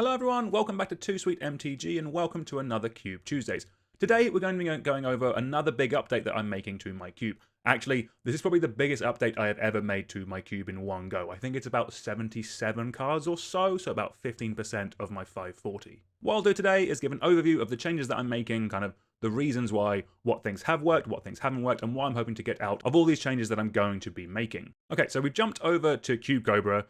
Hello everyone, welcome back to Too Sweet MTG and welcome to another Cube Tuesdays. Today we're going to be going over another big update that I'm making to my cube. Actually, this is probably the biggest update I have ever made to my cube in one go. I think it's about 77 cards or so about 15% of my 540. What I'll do today is give an overview of the changes that I'm making, kind of the reasons why, what things have worked, what things haven't worked, and what I'm hoping to get out of all these changes that I'm going to be making. Okay, so we've jumped over to Cube Cobra.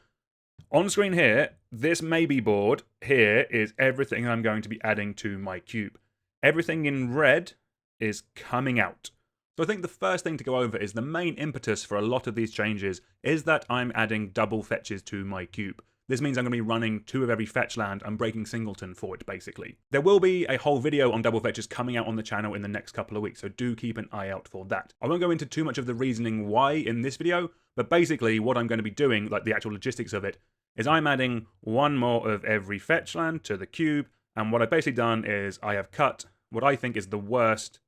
On screen here, this maybe board here is everything I'm going to be adding to my cube. Everything in red is coming out. So I think the first thing to go over is the main impetus for a lot of these changes is that I'm adding double fetches to my cube. This means I'm going to be running 2 of every fetch land and breaking singleton for it, basically. There will be a whole video on double fetches coming out on the channel in the next couple of weeks, so do keep an eye out for that. I won't go into too much of the reasoning why in this video, but basically what I'm going to be doing, like the actual logistics of it, is I'm adding 1 more of every fetch land to the cube, and what I've basically done is I have cut what I think is the worst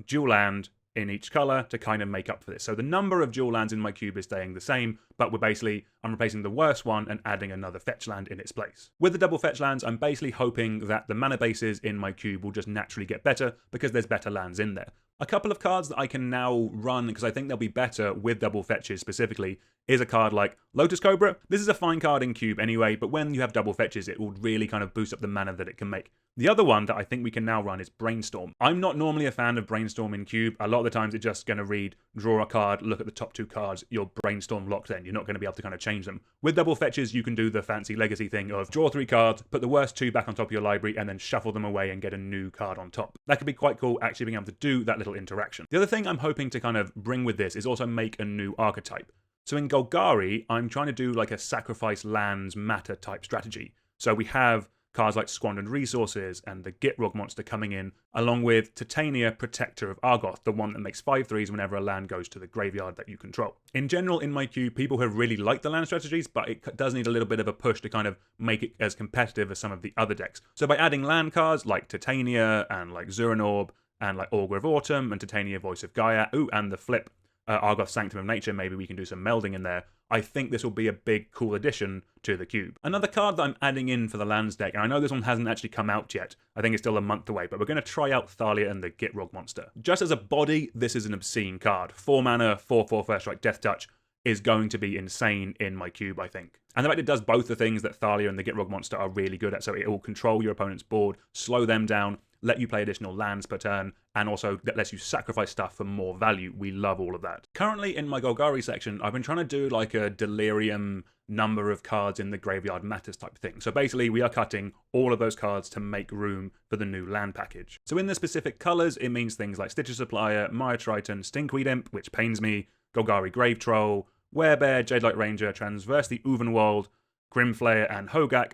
dual land in each color to kind of make up for this. So the number of dual lands in my cube is staying the same, but I'm replacing the worst one and adding another fetch land in its place. With the double fetch lands, I'm basically hoping that the mana bases in my cube will just naturally get better because there's better lands in there. A couple of cards that I can now run, because I think they'll be better with double fetches specifically, is a card like Lotus Cobra. This is a fine card in cube anyway, but when you have double fetches, it will really kind of boost up the mana that it can make. The other one that I think we can now run is Brainstorm. I'm not normally a fan of Brainstorm in cube. A lot of the times it's just going to read, draw a card, look at the top 2 cards, you're Brainstorm locked in. You're not going to be able to kind of change them. With double fetches, you can do the fancy legacy thing of draw 3 cards, put the worst 2 back on top of your library, and then shuffle them away and get a new card on top. That could be quite cool, actually being able to do that little interaction. The other thing I'm hoping to kind of bring with this is also make a new archetype. So in Golgari, I'm trying to do like a sacrifice lands matter type strategy. So we have cards like Squandered Resources and the Gitrog monster coming in, along with Titania, Protector of Argoth, the one that makes 5/3s whenever a land goes to the graveyard that you control. In general, in my cube, people have really liked the land strategies, but it does need a little bit of a push to kind of make it as competitive as some of the other decks. So by adding land cards like Titania and like Zuranorb and like Augur of Autumn and Titania, Voice of Gaia, and the flip, Argoth Sanctum of Nature, maybe we can do some melding in there. I think this will be a big, cool addition to the cube. Another card that I'm adding in for the lands deck, and I know this one hasn't actually come out yet, I think it's still a month away, but we're going to try out Thalia and the Gitrog monster. Just as a body, this is an obscene card. 4 mana, 4/4 first strike, Death Touch is going to be insane in my cube, I think. And the fact it does both the things that Thalia and the Gitrog monster are really good at, so it will control your opponent's board, slow them down, let you play additional lands per turn, and also that lets you sacrifice stuff for more value. We love all of that. Currently in my Golgari section, I've been trying to do like a delirium number of cards in the graveyard matters type thing. So basically we are cutting all of those cards to make room for the new land package. So in the specific colors, it means things like Stitcher Supplier, Maya Triton, Stinkweed Imp, which pains me, Golgari Grave Troll, Werebear, Jadelight Ranger, Transverse the Uvenwald, Grimflayer, and Hogak,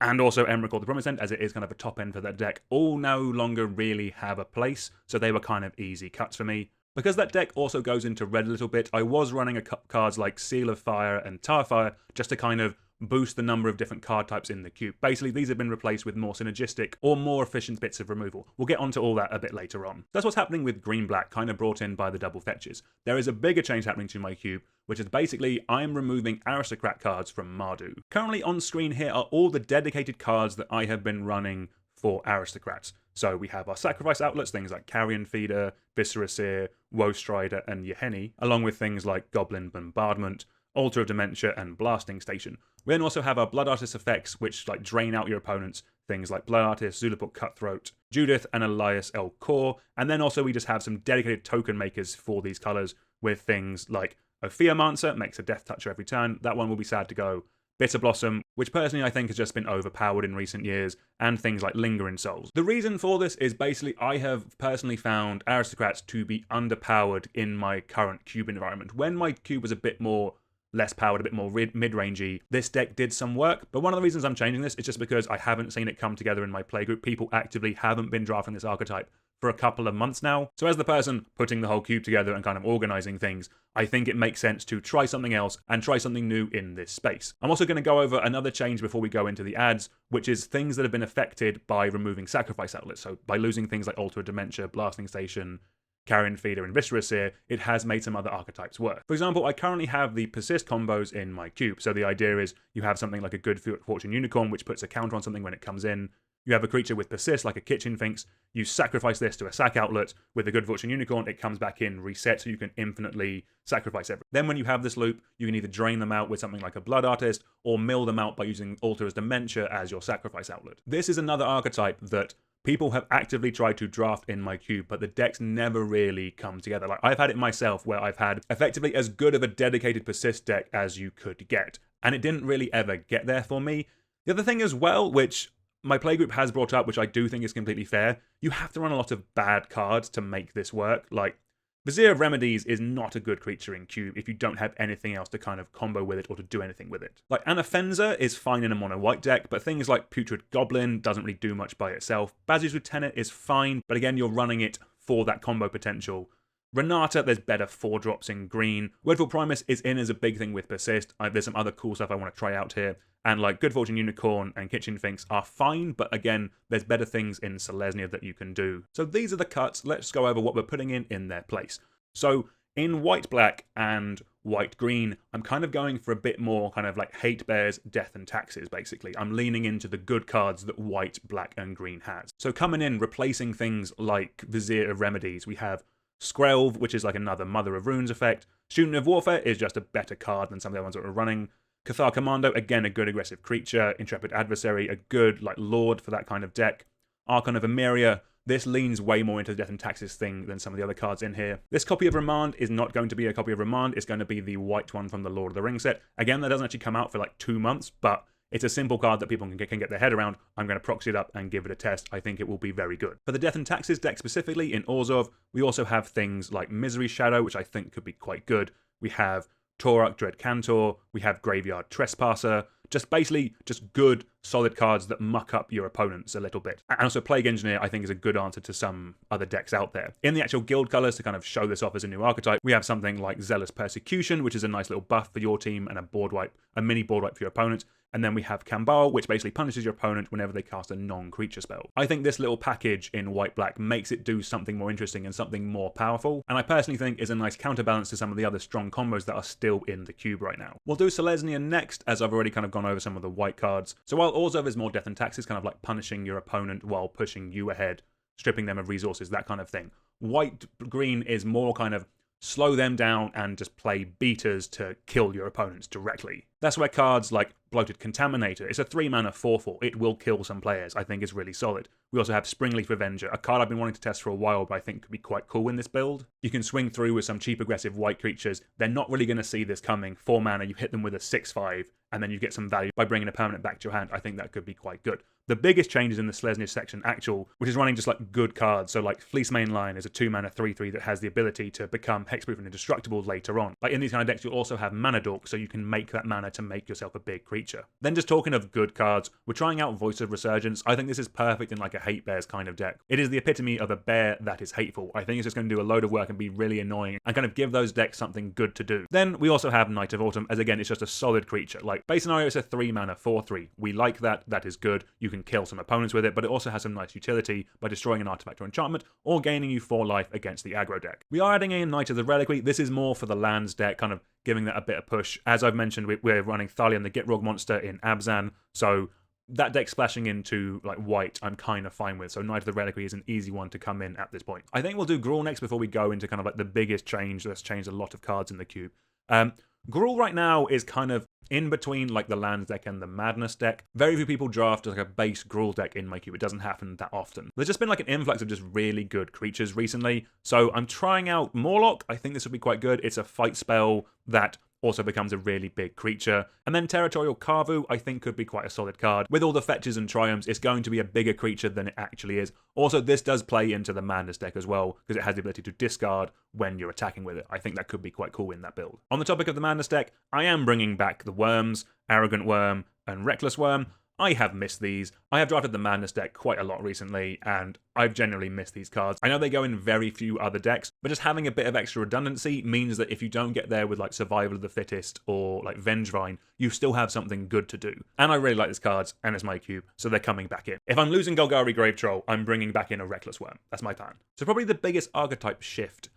and also Emrakul the Promised End, as it is kind of a top end for that deck, all no longer really have a place, so they were kind of easy cuts for me. Because that deck also goes into red a little bit, I was running cards like Seal of Fire and Tarfire just to kind of boost the number of different card types in the cube. Basically, these have been replaced with more synergistic or more efficient bits of removal. We'll get onto all that a bit later on. That's what's happening with green-black, kind of brought in by the double fetches. There is a bigger change happening to my cube, which is basically I'm removing aristocrat cards from Mardu. Currently on screen here are all the dedicated cards that I have been running for aristocrats. So we have our sacrifice outlets, things like Carrion Feeder, Viscera Seer, Woe Strider, and Yeheni, along with things like Goblin Bombardment, Altar of Dementia, and Blasting Station. We then also have our Blood Artist effects, which like drain out your opponents, things like Blood Artist, Zulaport Cutthroat, Judith, and Elias El Kor. And then also we just have some dedicated token makers for these colors with things like Ophiomancer, makes a Death Toucher every turn. That one will be sad to go. Bitter Blossom, which personally I think has just been overpowered in recent years, and things like Lingering Souls. The reason for this is basically I have personally found aristocrats to be underpowered in my current cube environment. When my cube was a bit more less powered, a bit more mid-rangey, this deck did some work, but one of the reasons I'm changing this is just because I haven't seen it come together in my playgroup. People actively haven't been drafting this archetype for a couple of months now. So as the person putting the whole cube together and kind of organizing things, I think it makes sense to try something else and try something new in this space. I'm also going to go over another change before we go into the ads, which is things that have been affected by removing sacrifice outlets. So by losing things like Altar of Dementia, Blasting Station, Carrion Feeder and Viscera Seer, it has made some other archetypes work. For example, I currently have the persist combos in my cube. So the idea is you have something like a Good Fortune Unicorn, which puts a counter on something when it comes in. You have a creature with persist, like a Kitchen Finks. You sacrifice this to a sack outlet. With a Good Fortune Unicorn, it comes back in, reset, so you can infinitely sacrifice everything. Then when you have this loop, you can either drain them out with something like a Blood Artist, or mill them out by using Altar's Dementia as your sacrifice outlet. This is another archetype that people have actively tried to draft in my cube, but the decks never really come together. Like, I've had it myself where I've had effectively as good of a dedicated persist deck as you could get, and it didn't really ever get there for me. The other thing as well, which my playgroup has brought up, which I do think is completely fair, you have to run a lot of bad cards to make this work. Like, Vizier of Remedies is not a good creature in cube if you don't have anything else to kind of combo with it or to do anything with it. Like, Anafenza is fine in a mono-white deck, but things like Putrid Goblin doesn't really do much by itself. Bazzi's Lieutenant is fine, but again, you're running it for that combo potential. Renata, there's better 4-drops in green. Wordful Primus is in as a big thing with persist. There's some other cool stuff I want to try out here. And like Good Fortune Unicorn and Kitchen Finks are fine, but again, there's better things in Selesnya that you can do. So these are the cuts. Let's go over what we're putting in their place. So in white-black and white-green, I'm kind of going for a bit more kind of like hate bears, death and taxes, basically. I'm leaning into the good cards that white, black and green has. So coming in, replacing things like Vizier of Remedies, we have Skrelv, which is like another Mother of Runes effect. Student of Warfare is just a better card than some of the ones that we're running. Cathar Commando, again, a good aggressive creature. Intrepid Adversary, a good like lord for that kind of deck. Archon of Emeria, this leans way more into the Death and Taxes thing than some of the other cards in here. This copy of Remand is not going to be a copy of Remand, it's going to be the white one from the Lord of the Rings set. Again, that doesn't actually come out for like 2 months, but it's a simple card that people can get their head around. I'm going to proxy it up and give it a test. I think it will be very good. For the Death and Taxes deck specifically, in Orzhov, we also have things like Misery Shadow, which I think could be quite good. We have Torak Dread Cantor, we have Graveyard Trespasser, just basically just good, solid cards that muck up your opponents a little bit. And also Plague Engineer, I think, is a good answer to some other decks out there. In the actual guild colors, to kind of show this off as a new archetype, we have something like Zealous Persecution, which is a nice little buff for your team, and a mini board wipe for your opponent. And then we have Kambal, which basically punishes your opponent whenever they cast a non-creature spell. I think this little package in white-black makes it do something more interesting and something more powerful, and I personally think is a nice counterbalance to some of the other strong combos that are still in the cube right now. We'll do Selesnya next, as I've already kind of gone over some of the white cards. So while Orzhov is more Death and Taxes, kind of like punishing your opponent while pushing you ahead, stripping them of resources, that kind of thing. White-green is more kind of slow them down and just play beaters to kill your opponents directly. That's where cards like Bloated Contaminator, it's a 3-mana 4/4, it will kill some players, I think is really solid. We also have Springleaf Avenger, a card I've been wanting to test for a while, but I think could be quite cool in this build. You can swing through with some cheap aggressive white creatures, they're not really going to see this coming. 4 mana, you hit them with a 6/5, and then you get some value by bringing a permanent back to your hand. I think that could be quite good. The biggest change is in the Selesnya section actual, which is running just like good cards. So like Fleece Mainline is a 2-mana 3/3 that has the ability to become hexproof and indestructible later on. Like in these kind of decks, you'll also have Mana Dork, so you can make that mana to make yourself a big creature. Then just talking of good cards, we're trying out Voice of Resurgence. I think this is perfect in like a hate bears kind of deck. It is the epitome of a bear that is hateful. I think it's just going to do a load of work and be really annoying and kind of give those decks something good to do. Then we also have Night of Autumn, as again, it's just a solid creature. Like base scenario, it's a 3-mana 4/3. We like that. That is good. You can kill some opponents with it, but it also has some nice utility by destroying an artifact or enchantment or gaining you 4 life against the aggro deck. We are adding in Knight of the Reliquary. This is more for the lands deck, kind of giving that a bit of push. As I've mentioned, we're running Thalion the Gitrog monster in Abzan, so that deck splashing into like white, I'm kind of fine with. So Knight of the Reliquary is an easy one to come in at this point. I think we'll do Gruul next before we go into kind of like the biggest change that's changed a lot of cards in the cube. Gruul right now is kind of in between like the lands deck and the madness deck. Very few people draft like a base Gruul deck in my cube. It doesn't happen that often. There's just been like an influx of just really good creatures recently. So I'm trying out Morlock. I think this would be quite good. It's a fight spell that also becomes a really big creature. And then Territorial Karvu, I think could be quite a solid card. With all the fetches and triumphs, it's going to be a bigger creature than it actually is. Also, this does play into the Madness deck as well, because it has the ability to discard when you're attacking with it. I think that could be quite cool in that build. On the topic of the Madness deck, I am bringing back the Worms, Arrogant Worm, and Reckless Worm. I have missed these. I have drafted the Madness deck quite a lot recently, and I've generally missed these cards. I know they go in very few other decks, but just having a bit of extra redundancy means that if you don't get there with like Survival of the Fittest or like Vengevine, you still have something good to do. And I really like these cards, and it's my cube, so they're coming back in. If I'm losing Golgari Grave Troll, I'm bringing back in a Reckless Worm. That's my plan. So probably the biggest archetype shift.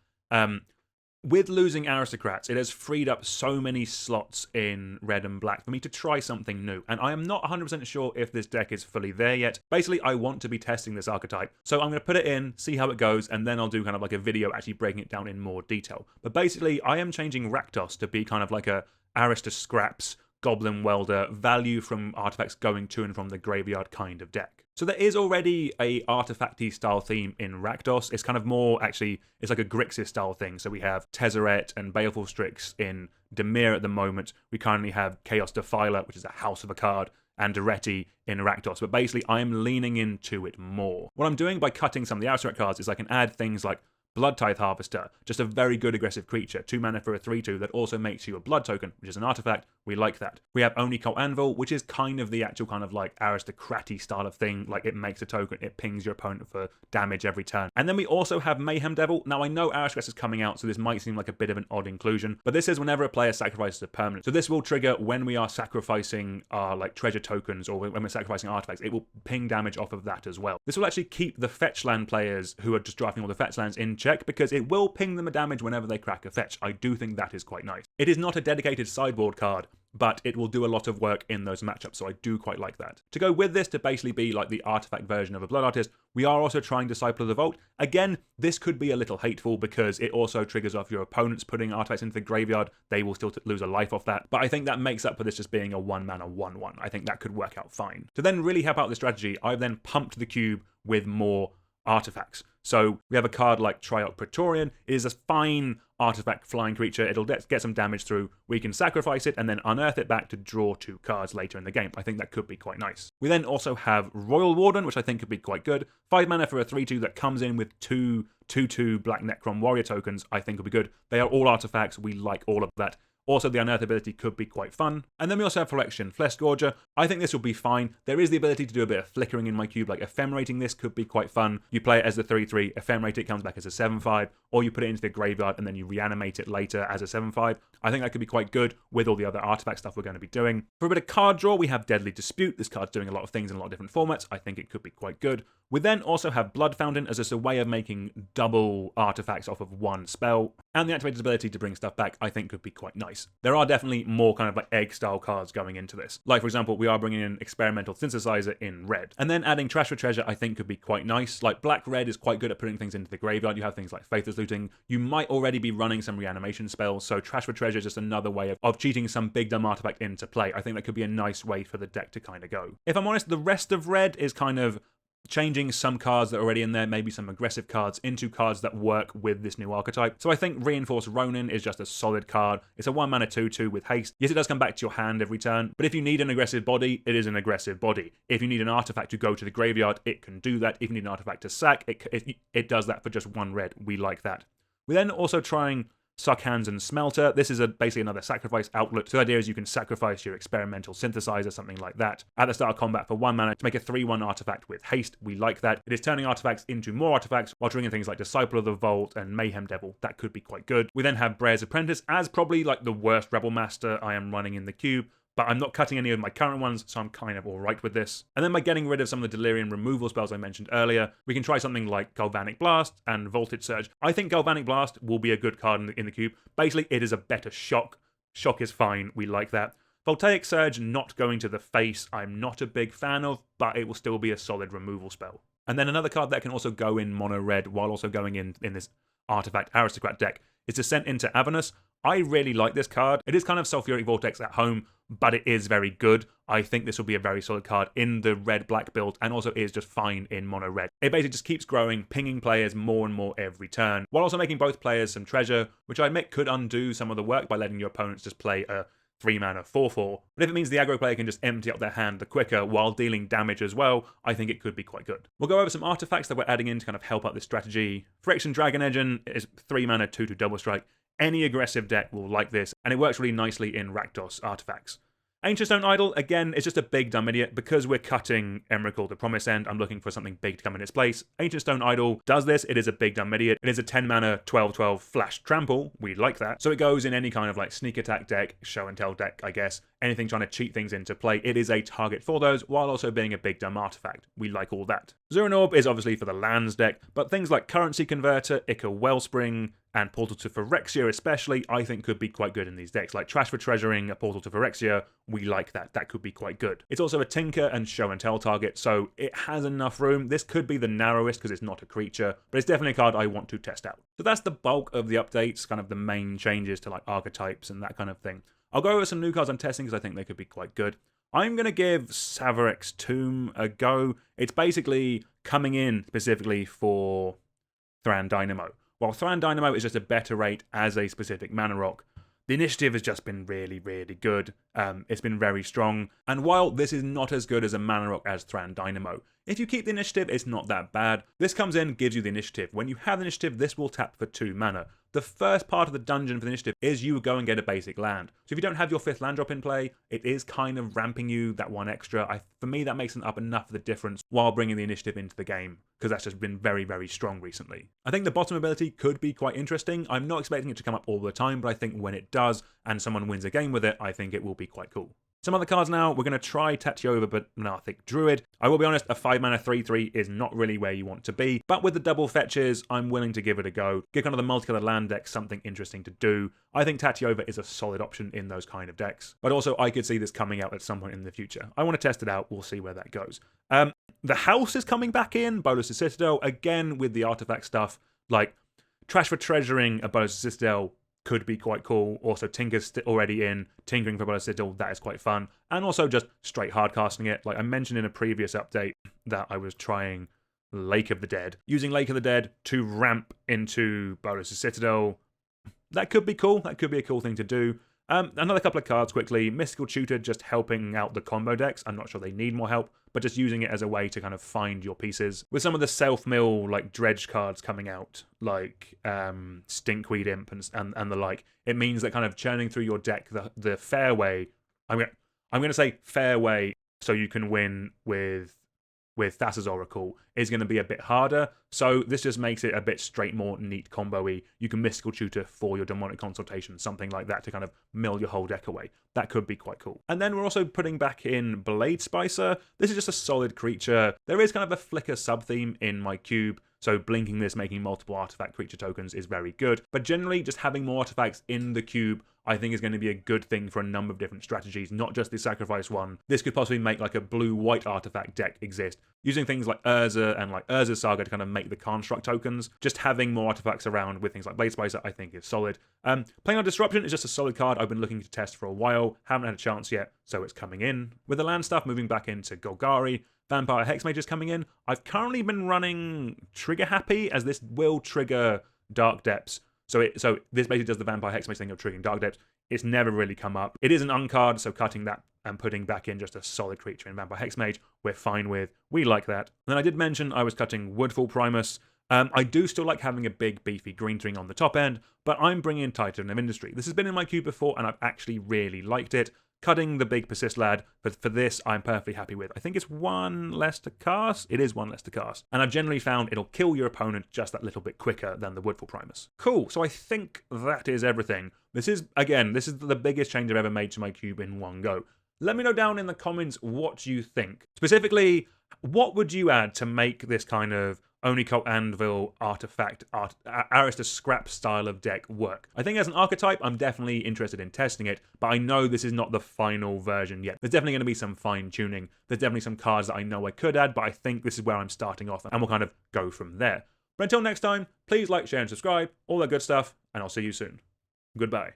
With losing aristocrats, it has freed up so many slots in red and black for me to try something new. And I am not 100% sure if this deck is fully there yet. Basically, I want to be testing this archetype. So I'm going to put it in, see how it goes, and then I'll do kind of like a video actually breaking it down in more detail. But basically, I am changing Rakdos to be kind of like a aristocraps, goblin welder, value from artifacts going to and from the graveyard kind of deck. So there is already a artifacty style theme in Rakdos. It's kind of more, actually, it's like a Grixis style thing. So we have Tezzeret and Baleful Strix in Dimir at the moment. We currently have Chaos Defiler, which is a house of a card, and Duretti in Rakdos. But basically, I'm leaning into it more. What I'm doing by cutting some of the aristocrat cards is I can add things like Blood Tithe Harvester, just a very good aggressive creature, 2 mana for a 3/2 that also makes you a blood token, which is an artifact. We like that. We have Oni Cult Anvil, which is kind of the actual kind of like aristocraty style of thing, like it makes a token, it pings your opponent for damage every turn. And then we also have Mayhem Devil. Now I know Aristocrats is coming out, so this might seem like a bit of an odd inclusion, but this is whenever a player sacrifices a permanent. So this will trigger when we are sacrificing our like treasure tokens or when we're sacrificing artifacts, it will ping damage off of that as well. This will actually keep the fetch land players who are just drafting all the fetch lands in check because it will ping them a damage whenever they crack a fetch. I do think that is quite nice. It is not a dedicated sideboard card, but it will do a lot of work in those matchups, so I do quite like that. To go with this, to basically be like the artifact version of a Blood Artist, we are also trying Disciple of the Vault. Again, this could be a little hateful because it also triggers off your opponents putting artifacts into the graveyard. They will still lose a life off that, but I think that makes up for this just being a 1-mana 1/1. I think that could work out fine. To then really help out the strategy, I've then pumped the cube with more artifacts. So we have a card like Triarch Praetorian. It is a fine artifact flying creature. It'll get some damage through. We can sacrifice it and then unearth it back to draw 2 cards later in the game. I think that could be quite nice. We then also have Royal Warden, which I think could be quite good. 5 mana for a 3/2 that comes in with 2/2 Black Necron Warrior tokens. I think will be good. They are all artifacts. We like all of that. Also, the unearth ability could be quite fun. And then we also have Flexion, Flesh Gorger. I think this will be fine. There is the ability to do a bit of flickering in my cube, like ephemerating this could be quite fun. You play it as the 3/3, ephemerate it, comes back as a 7/5, or you put it into the graveyard and then you reanimate it later as a 7/5. I think that could be quite good with all the other artifact stuff we're going to be doing. For a bit of card draw, we have Deadly Dispute. This card's doing a lot of things in a lot of different formats. I think it could be quite good. We then also have Blood Fountain as just a way of making double artifacts off of one spell. And the activated ability to bring stuff back, I think could be quite nice. There are definitely more kind of like egg-style cards going into this. Like, for example, we are bringing in Experimental Synthesizer in red. And then adding Trash for Treasure, I think could be quite nice. Like, Black-Red is quite good at putting things into the graveyard. You have things like Faithless Looting. You might already be running some reanimation spells, so Trash for Treasure is just another way of cheating some big dumb artifact into play. I think that could be a nice way for the deck to kind of go. If I'm honest, the rest of red is kind of changing some cards that are already in there, maybe some aggressive cards, into cards that work with this new archetype. So I think Reinforced Ronin is just a solid card. It's a 1-mana 2/2 with haste. Yes, it does come back to your hand every turn, but if you need an aggressive body, it is an aggressive body. If you need an artifact to go to the graveyard, it can do that. If you need an artifact to sack, it does that for just 1 red. We like that. We're then also trying Suck Hands and Smelter. This is basically another sacrifice outlet. So the idea is you can sacrifice your Experimental Synthesizer, something like that, at the start of combat for 1 mana to make a 3/1 artifact with haste. We like that. It is turning artifacts into more artifacts while triggering things like Disciple of the Vault and Mayhem Devil. That could be quite good. We then have Brea's Apprentice as probably like the worst Rebel Master I am running in the cube, but I'm not cutting any of my current ones, so I'm kind of alright with this. And then by getting rid of some of the Delirium removal spells I mentioned earlier, we can try something like Galvanic Blast and Voltage Surge. I think Galvanic Blast will be a good card in the cube. Basically, it is a better Shock. Shock is fine, we like that. Voltaic Surge not going to the face, I'm not a big fan of, but it will still be a solid removal spell. And then another card that can also go in mono red while also going in this Artifact Aristocrat deck is Descent into Avernus. I really like this card. It is kind of Sulfuric Vortex at home, but it is very good. I think this will be a very solid card in the red-black build, and also is just fine in mono-red. It basically just keeps growing, pinging players more and more every turn, while also making both players some treasure, which I admit could undo some of the work by letting your opponents just play a 3-mana 4/4. But if it means the aggro player can just empty out their hand the quicker while dealing damage as well, I think it could be quite good. We'll go over some artifacts that we're adding in to kind of help out this strategy. Friction Dragon Engine is 3-mana 2/2 double strike. Any aggressive deck will like this, and it works really nicely in Rakdos artifacts. Ancient Stone Idol, again, is just a big dumb idiot. Because we're cutting Emrakul the Promised End, I'm looking for something big to come in its place. Ancient Stone Idol does this. It is a big dumb idiot. It is a 10 mana 12/12 flash trample. We like that. So it goes in any kind of like sneak attack deck, show and tell deck, I guess. Anything trying to cheat things into play. It is a target for those, while also being a big dumb artifact. We like all that. Zeranorb is obviously for the lands deck, but things like Currency Converter, Ica Wellspring, and Portal to Phyrexia especially, I think could be quite good in these decks. Like Trash for Treasuring, a Portal to Phyrexia, we like that. That could be quite good. It's also a Tinker and Show and Tell target, so it has enough room. This could be the narrowest because it's not a creature, but it's definitely a card I want to test out. So that's the bulk of the updates, kind of the main changes to like archetypes and that kind of thing. I'll go over some new cards I'm testing because I think they could be quite good. I'm going to give Savarek's Tomb a go. It's basically coming in specifically for Thran Dynamo. While Thran Dynamo is just a better rate as a specific mana rock, the initiative has just been really, really good. It's been very strong. And while this is not as good as a mana rock as Thran Dynamo, if you keep the initiative, it's not that bad. This comes in, gives you the initiative. When you have the initiative, this will tap for 2 mana. The first part of the dungeon for the initiative is you go and get a basic land. So if you don't have your 5th land drop in play, it is kind of ramping you that 1 extra. For me, that makes up enough of the difference while bringing the initiative into the game, because that's just been very, very strong recently. I think the bottom ability could be quite interesting. I'm not expecting it to come up all the time, but I think when it does and someone wins a game with it, I think it will be quite cool. Some other cards now, we're going to try Tatyova, but Monarchic Druid. I will be honest, a 5 mana 3/3 is not really where you want to be, but with the double fetches, I'm willing to give it a go. Give kind of the multicolored land deck something interesting to do. I think Tatyova is a solid option in those kind of decks, but also I could see this coming out at some point in the future. I want to test it out, we'll see where that goes. The house is coming back in, Bolas' Citadel, again with the artifact stuff, like Trash for Treasuring a Bolas' Citadel could be quite cool. Also, Tinker's already in. Tinkering for Bolas' Citadel, that is quite fun. And also just straight hardcasting it. Like I mentioned in a previous update that I was trying Lake of the Dead. Using Lake of the Dead to ramp into Bolas' Citadel. That could be cool. That could be a cool thing to do. Another couple of cards quickly. Mystical Tutor just helping out the combo decks. I'm not sure they need more help, but just using it as a way to kind of find your pieces. With some of the self-mill, like, dredge cards coming out, like Stinkweed Imp and the like, it means that kind of churning through your deck the fairway, I'm going to say fairway, so you can win with Thassa's Oracle, is going to be a bit harder. So this just makes it a bit straight, more neat combo-y. You can Mystical Tutor for your Demonic Consultation, something like that, to kind of mill your whole deck away. That could be quite cool. And then we're also putting back in Blade Spicer. This is just a solid creature. There is kind of a Flicker sub-theme in my cube, so blinking this, making multiple artifact creature tokens is very good. But generally, just having more artifacts in the cube, I think is going to be a good thing for a number of different strategies, not just the sacrifice one. This could possibly make like a blue-white artifact deck exist, using things like Urza and like Urza's Saga to kind of make the construct tokens. Just having more artifacts around with things like Blade Spicer, I think is solid. Playing on Disruption is just a solid card I've been looking to test for a while. Haven't had a chance yet, so it's coming in. With the land stuff moving back into Golgari, Vampire Hexmage is coming in. I've currently been running Trigger Happy, as this will trigger Dark Depths. So this basically does the Vampire Hexmage thing of triggering Dark Depths. It's never really come up. It is an uncard, so cutting that and putting back in just a solid creature in Vampire Hexmage, we're fine with. We like that. And then I did mention I was cutting Woodfall Primus. I do still like having a big, beefy green string on the top end, but I'm bringing in Titan of Industry. This has been in my cube before, and I've actually really liked it. Cutting the big persist lad, but for this, I'm perfectly happy with. I think it's 1 less to cast. It is 1 less to cast. And I've generally found it'll kill your opponent just that little bit quicker than the Woodfall Primus. Cool, so I think that is everything. This is the biggest change I've ever made to my cube in one go. Let me know down in the comments what you think. Specifically, what would you add to make this kind of Onicult Anvil artifact aristocraps style of deck work? I think as an archetype, I'm definitely interested in testing it, but I know this is not the final version yet. There's definitely going to be some fine tuning. There's definitely some cards that I know I could add, but I think this is where I'm starting off, and we'll kind of go from there. But until next time, please like, share, and subscribe, all that good stuff, and I'll see you soon. Goodbye.